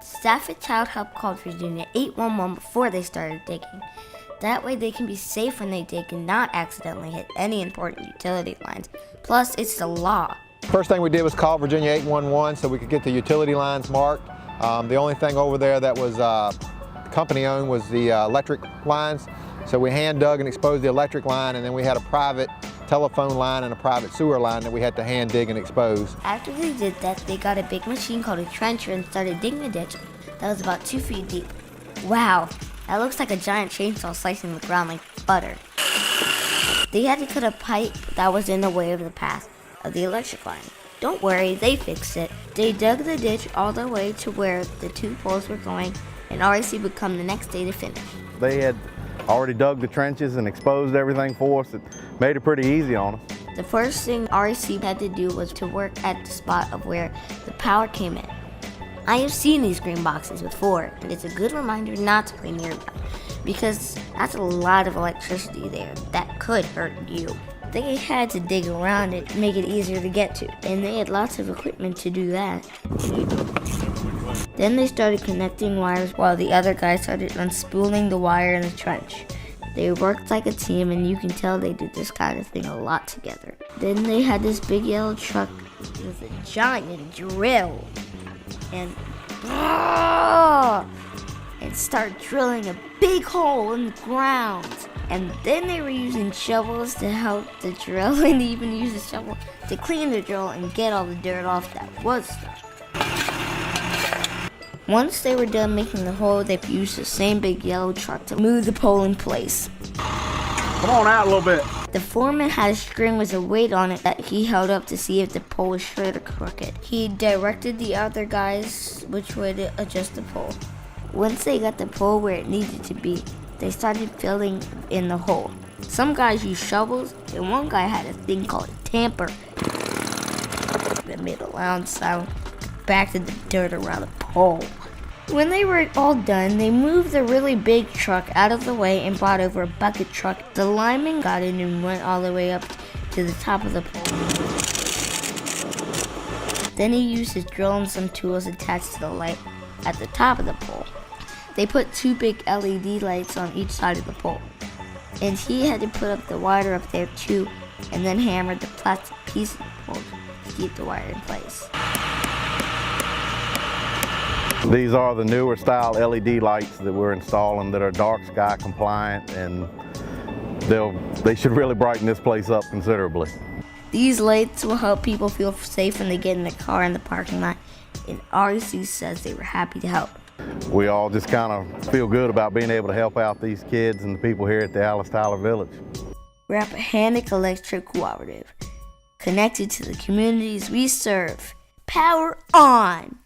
Staff at Childhelp called Virginia 811 before they started digging. That way they can be safe when they dig and not accidentally hit any important utility lines. Plus, it's the law. First thing we did was call Virginia 811 so we could get the utility lines marked. The only thing over there that was company owned was the electric lines. So we hand dug and exposed the electric line, and then we had a private telephone line and a private sewer line that we had to hand dig and expose. After they did that, they got a big machine called a trencher and started digging a ditch that was about 2 feet deep. Wow, that looks like a giant chainsaw slicing the ground like butter. They had to cut a pipe that was in the way of the path of the electric line. Don't worry, they fixed it. They dug the ditch all the way to where the 2 poles were going, and REC would come the next day to finish. They had already dug the trenches and exposed everything for us. It made it pretty easy on us. The first thing REC had to do was to work at the spot of where the power came in. I have seen these green boxes before, and it's a good reminder not to play near them, because that's a lot of electricity there that could hurt you. They had to dig around it to make it easier to get to, and they had lots of equipment to do that. Then they started connecting wires while the other guys started unspooling the wire in the trench. They worked like a team, and you can tell they did this kind of thing a lot together. Then they had this big yellow truck with a giant drill and start drilling a big hole in the ground. And then they were using shovels to help the drill, and even used a shovel to clean the drill and get all the dirt off that was stuck. Once they were done making the hole, they used the same big yellow truck to move the pole in place. Come on out a little bit. The foreman had a string with a weight on it that he held up to see if the pole was straight or crooked. He directed the other guys which way to adjust the pole. Once they got the pole where it needed to be, they started filling in the hole. Some guys used shovels, and one guy had a thing called a tamper that made a loud sound back to the dirt around the pole. When they were all done, they moved the really big truck out of the way and brought over a bucket truck. The lineman got in and went all the way up to the top of the pole. Then he used his drill and some tools attached to the light at the top of the pole. They put 2 big LED lights on each side of the pole, and he had to put up the wire up there too, and then hammered the plastic piece of the pole to keep the wire in place. These are the newer style LED lights that we're installing that are dark sky compliant, and they should really brighten this place up considerably. These lights will help people feel safe when they get in the car in the parking lot, and REC says they were happy to help. We all just kind of feel good about being able to help out these kids and the people here at the Alice Tyler Village. Rappahannock Electric Cooperative, connected to the communities we serve. Power on!